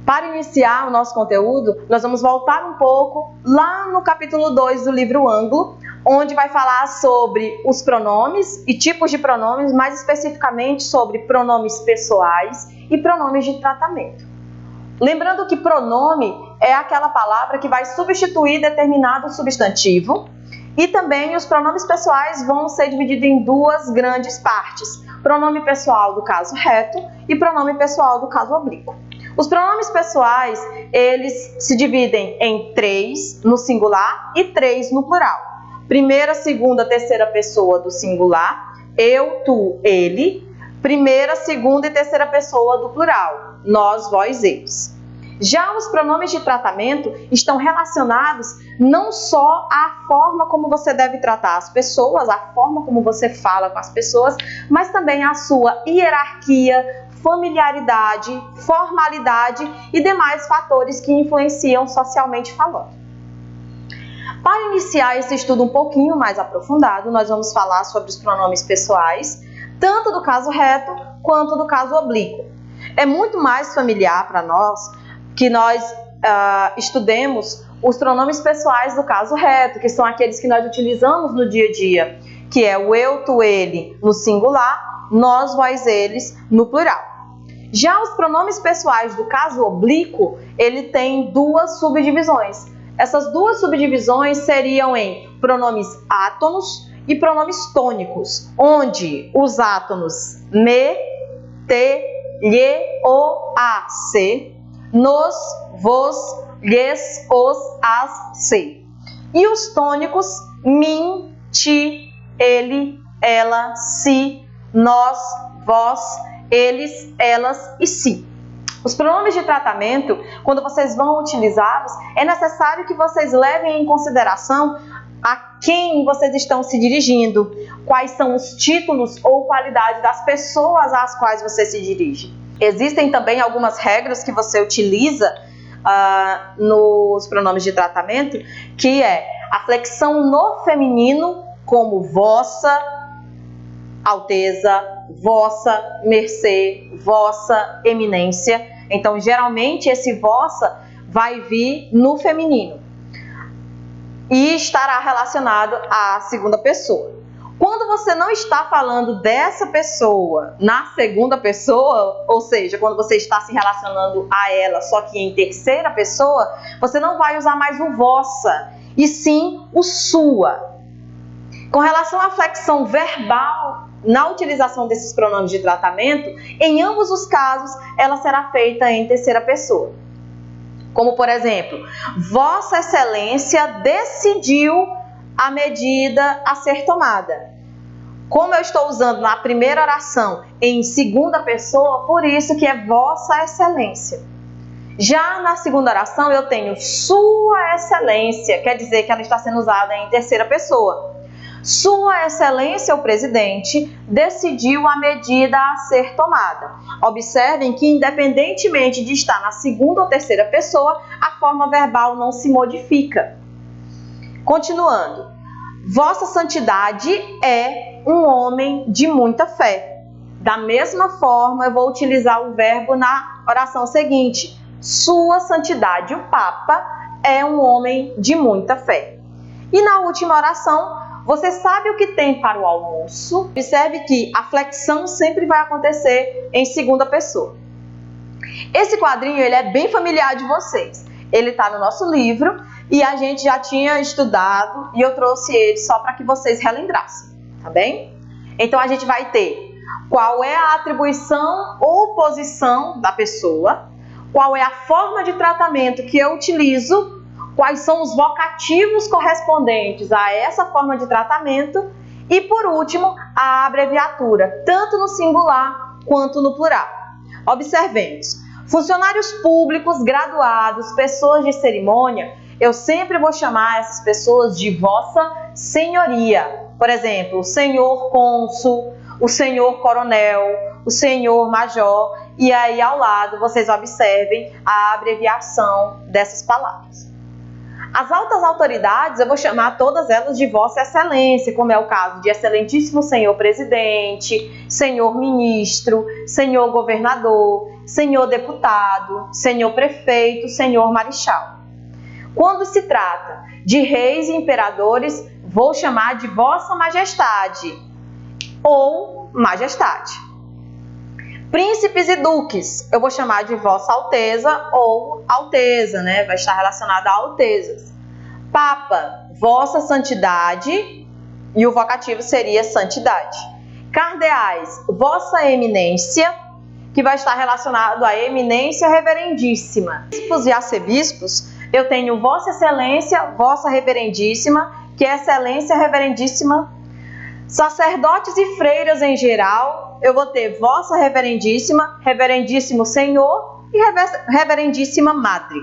Para iniciar o nosso conteúdo, nós vamos voltar um pouco lá no capítulo 2 do livro Ângulo, onde vai falar sobre os pronomes e tipos de pronomes, mais especificamente sobre pronomes pessoais e pronomes de tratamento. Lembrando que pronome é aquela palavra que vai substituir determinado substantivo, e também os pronomes pessoais vão ser divididos em duas grandes partes: pronome pessoal do caso reto e pronome pessoal do caso oblíquo. Os pronomes pessoais, eles se dividem em 3 no singular e 3 no plural. Primeira, segunda, terceira pessoa do singular, eu, tu, ele. Primeira, segunda e terceira pessoa do plural, nós, vós, eles. Já os pronomes de tratamento estão relacionados não só à forma como você deve tratar as pessoas, à forma como você fala com as pessoas, mas também à sua hierarquia, familiaridade, formalidade e demais fatores que influenciam socialmente falando. Para iniciar esse estudo um pouquinho mais aprofundado, nós vamos falar sobre os pronomes pessoais, tanto do caso reto quanto do caso oblíquo. É muito mais familiar para nós que nós estudemos os pronomes pessoais do caso reto, que são aqueles que nós utilizamos no dia a dia, que é o eu, tu, ele no singular, nós, vós, eles no plural. Já os pronomes pessoais do caso oblíquo, ele tem duas subdivisões. Essas duas subdivisões seriam em pronomes átonos e pronomes tônicos, onde os átonos me, te, lhe, o, a, se, nos, vos, lhes, os, as, se. E os tônicos mim, ti, ele, ela, si, nós, vós, eles, elas e si. Os pronomes de tratamento, quando vocês vão utilizá-los, é necessário que vocês levem em consideração a quem vocês estão se dirigindo, quais são os títulos ou qualidade das pessoas às quais você se dirige. Existem também algumas regras que você utiliza nos pronomes de tratamento, que é a flexão no feminino, como vossa, alteza, vossa, mercê, vossa, eminência. Então, geralmente, esse vossa vai vir no feminino e estará relacionado à segunda pessoa. Quando você não está falando dessa pessoa na segunda pessoa, ou seja, quando você está se relacionando a ela, só que em terceira pessoa, você não vai usar mais o vossa, e sim o sua. Com relação à flexão verbal, na utilização desses pronomes de tratamento, em ambos os casos, ela será feita em terceira pessoa. Como, por exemplo, Vossa Excelência decidiu a medida a ser tomada. Como eu estou usando na primeira oração em segunda pessoa, por isso que é Vossa Excelência. Já na segunda oração eu tenho Sua Excelência, quer dizer que ela está sendo usada em terceira pessoa. Sua Excelência, o presidente, decidiu a medida a ser tomada. Observem que, independentemente de estar na segunda ou terceira pessoa, a forma verbal não se modifica. Continuando. Vossa Santidade é um homem de muita fé. Da mesma forma, eu vou utilizar o verbo na oração seguinte. Sua Santidade, o Papa, é um homem de muita fé. E na última oração, você sabe o que tem para o almoço? Observe que a flexão sempre vai acontecer em segunda pessoa. Esse quadrinho ele é bem familiar de vocês. Ele está no nosso livro e a gente já tinha estudado e eu trouxe ele só para que vocês relembrassem, tá bem? Então a gente vai ter qual é a atribuição ou posição da pessoa, qual é a forma de tratamento que eu utilizo, quais são os vocativos correspondentes a essa forma de tratamento e, por último, a abreviatura, tanto no singular quanto no plural. Observemos. Funcionários públicos, graduados, pessoas de cerimônia, eu sempre vou chamar essas pessoas de Vossa Senhoria. Por exemplo, o senhor cônsul, o senhor coronel, o senhor major, e aí ao lado vocês observem a abreviação dessas palavras. As altas autoridades, eu vou chamar todas elas de Vossa Excelência, como é o caso de Excelentíssimo Senhor Presidente, Senhor Ministro, Senhor Governador, Senhor Deputado, Senhor Prefeito, Senhor Marechal. Quando se trata de reis e imperadores, vou chamar de Vossa Majestade ou Majestade. Príncipes e duques, eu vou chamar de Vossa Alteza ou Alteza, né? Vai estar relacionado a altezas. Papa, Vossa Santidade, e o vocativo seria Santidade. Cardeais, Vossa Eminência, que vai estar relacionado a Eminência Reverendíssima. Bispos e arcebispos, eu tenho Vossa Excelência, Vossa Reverendíssima, que é Excelência Reverendíssima. Sacerdotes e freiras em geral, eu vou ter Vossa Reverendíssima, Reverendíssimo Senhor e Reverendíssima Madre.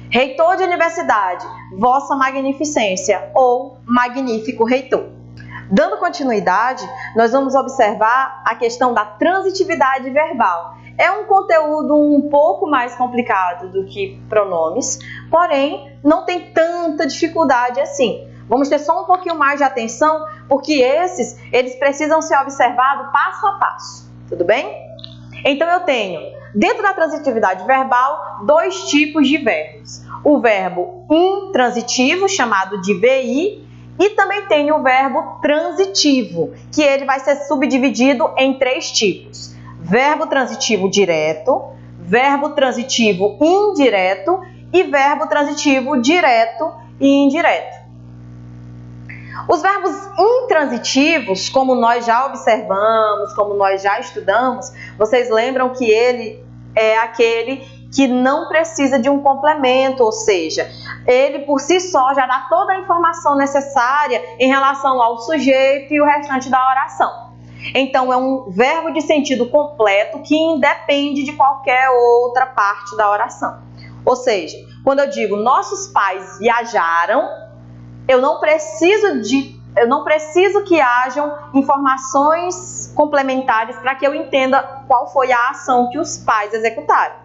Reitor de universidade, Vossa Magnificência ou Magnífico Reitor. Dando continuidade, nós vamos observar a questão da transitividade verbal. É um conteúdo um pouco mais complicado do que pronomes, porém não tem tanta dificuldade assim. Vamos ter só um pouquinho mais de atenção, porque eles precisam ser observados passo a passo, tudo bem? Então eu tenho, dentro da transitividade verbal, dois tipos de verbos. O verbo intransitivo, chamado de VI, e também tem o verbo transitivo, que ele vai ser subdividido em três tipos. Verbo transitivo direto, verbo transitivo indireto e verbo transitivo direto e indireto. Os verbos intransitivos, como nós já observamos, como nós já estudamos, vocês lembram que ele é aquele que não precisa de um complemento, ou seja, ele por si só já dá toda a informação necessária em relação ao sujeito e o restante da oração. Então, é um verbo de sentido completo que independe de qualquer outra parte da oração. Ou seja, quando eu digo nossos pais viajaram, eu não preciso que hajam informações complementares para que eu entenda qual foi a ação que os pais executaram.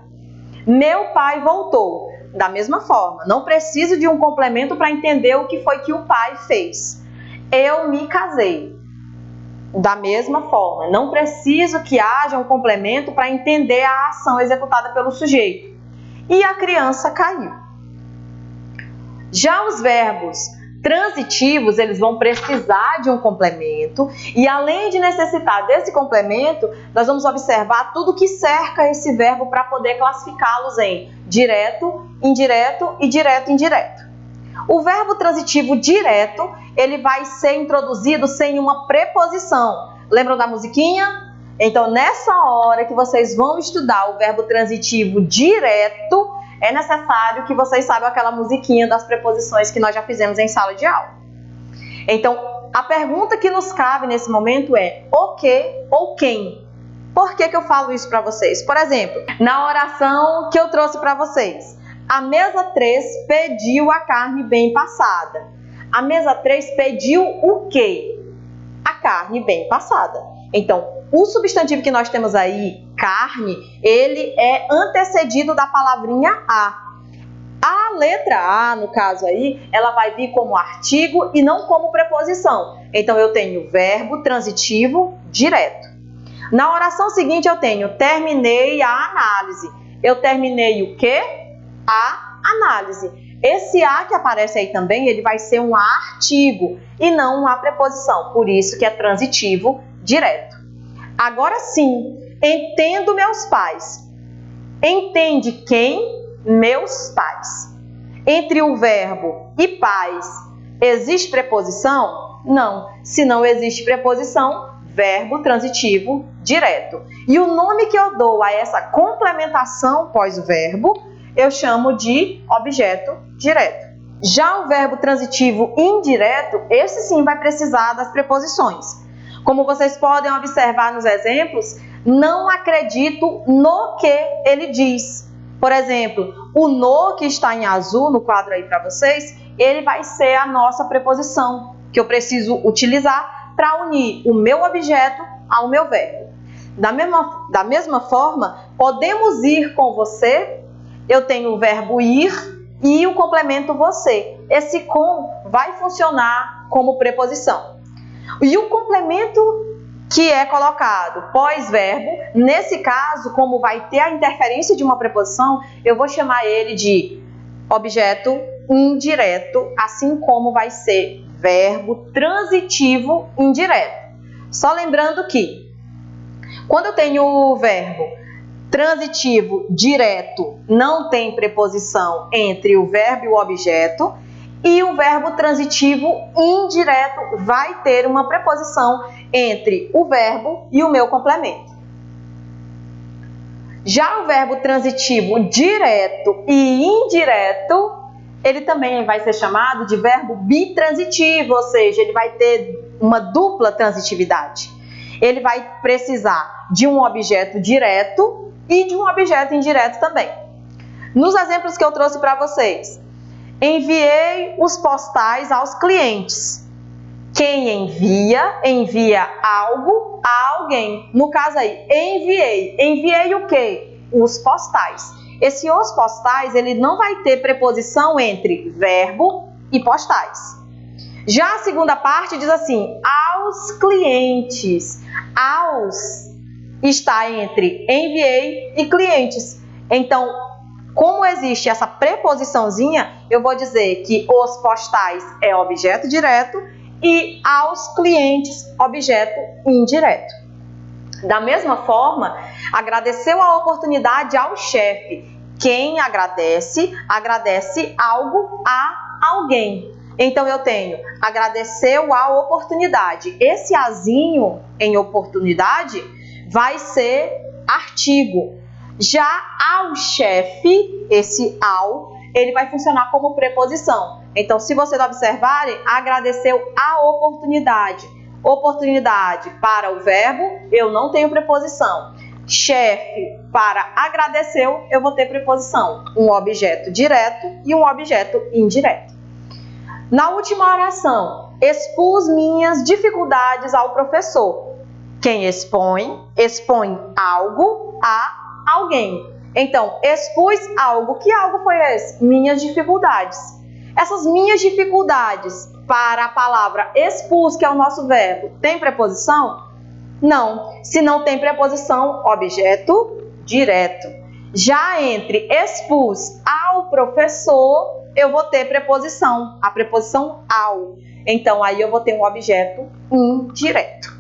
Meu pai voltou. Da mesma forma, não preciso de um complemento para entender o que foi que o pai fez. Eu me casei. Da mesma forma, não preciso que haja um complemento para entender a ação executada pelo sujeito. E a criança caiu. Já os verbos transitivos, eles vão precisar de um complemento e além de necessitar desse complemento, nós vamos observar tudo que cerca esse verbo para poder classificá-los em direto, indireto e direto-indireto. O verbo transitivo direto, ele vai ser introduzido sem uma preposição. Lembram da musiquinha? Então, nessa hora que vocês vão estudar o verbo transitivo direto, é necessário que vocês saibam aquela musiquinha das preposições que nós já fizemos em sala de aula. Então, a pergunta que nos cabe nesse momento é o que ou quem? Por que eu falo isso para vocês? Por exemplo, na oração que eu trouxe para vocês, a mesa 3 pediu a carne bem passada. A mesa 3 pediu o quê? A carne bem passada. Então, o substantivo que nós temos aí, carne, ele é antecedido da palavrinha a. A letra A, no caso aí, ela vai vir como artigo e não como preposição. Então, eu tenho verbo transitivo direto. Na oração seguinte, eu tenho terminei a análise. Eu terminei o quê? A análise. Esse a que aparece aí também, ele vai ser um artigo e não uma preposição. Por isso que é transitivo direto. Agora sim, entendo meus pais. Entende quem? Meus pais. Entre o verbo e pais, existe preposição? Não. Se não existe preposição, verbo transitivo direto. E o nome que eu dou a essa complementação pós-verbo, eu chamo de objeto direto. Já o verbo transitivo indireto, esse sim vai precisar das preposições. Como vocês podem observar nos exemplos, não acredito no que ele diz. Por exemplo, o no que está em azul no quadro aí para vocês, ele vai ser a nossa preposição que eu preciso utilizar para unir o meu objeto ao meu verbo. Da mesma forma, podemos ir com você. Eu tenho o verbo ir e o complemento você. Esse com vai funcionar como preposição. E o complemento que é colocado pós-verbo, nesse caso, como vai ter a interferência de uma preposição, eu vou chamar ele de objeto indireto, assim como vai ser verbo transitivo indireto. Só lembrando que, quando eu tenho o verbo transitivo direto, não tem preposição entre o verbo e o objeto, e o verbo transitivo indireto vai ter uma preposição entre o verbo e o meu complemento. Já o verbo transitivo direto e indireto, ele também vai ser chamado de verbo bitransitivo, ou seja, ele vai ter uma dupla transitividade. Ele vai precisar de um objeto direto e de um objeto indireto também. Nos exemplos que eu trouxe para vocês, enviei os postais aos clientes. Quem envia, envia algo a alguém. No caso aí, enviei. Enviei o quê? Os postais. Esse os postais, ele não vai ter preposição entre verbo e postais. Já a segunda parte diz assim, aos clientes. Aos está entre enviei e clientes. Então, como existe essa preposiçãozinha, eu vou dizer que os postais é objeto direto e aos clientes, objeto indireto. Da mesma forma, agradeceu a oportunidade ao chefe. Quem agradece, agradece algo a alguém. Então, eu tenho agradeceu a oportunidade. Esse azinho em oportunidade vai ser artigo. Já ao chefe, esse ao, ele vai funcionar como preposição. Então, se vocês observarem, agradeceu a oportunidade. Oportunidade para o verbo, eu não tenho preposição. Chefe para agradeceu, eu vou ter preposição. Um objeto direto e um objeto indireto. Na última oração, expus minhas dificuldades ao professor. Quem expõe, expõe algo a alguém. Então, expus algo. Que algo foi esse? Minhas dificuldades. Essas minhas dificuldades, para a palavra expus, que é o nosso verbo, tem preposição? Não. Se não tem preposição, objeto direto. Já entre expus ao professor, eu vou ter preposição, a preposição ao. Então, aí eu vou ter um objeto indireto.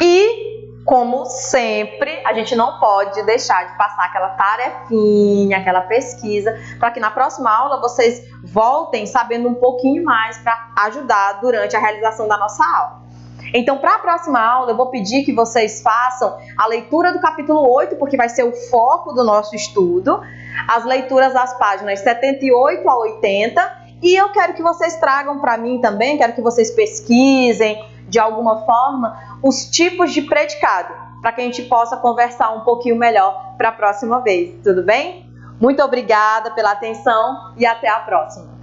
E, como sempre, a gente não pode deixar de passar aquela tarefinha, aquela pesquisa, para que na próxima aula vocês voltem sabendo um pouquinho mais para ajudar durante a realização da nossa aula. Então, para a próxima aula, eu vou pedir que vocês façam a leitura do capítulo 8, porque vai ser o foco do nosso estudo, as leituras das páginas 78 a 80, e eu quero que vocês tragam para mim também, quero que vocês pesquisem, de alguma forma, os tipos de predicado, para que a gente possa conversar um pouquinho melhor para a próxima vez, tudo bem? Muito obrigada pela atenção e até a próxima!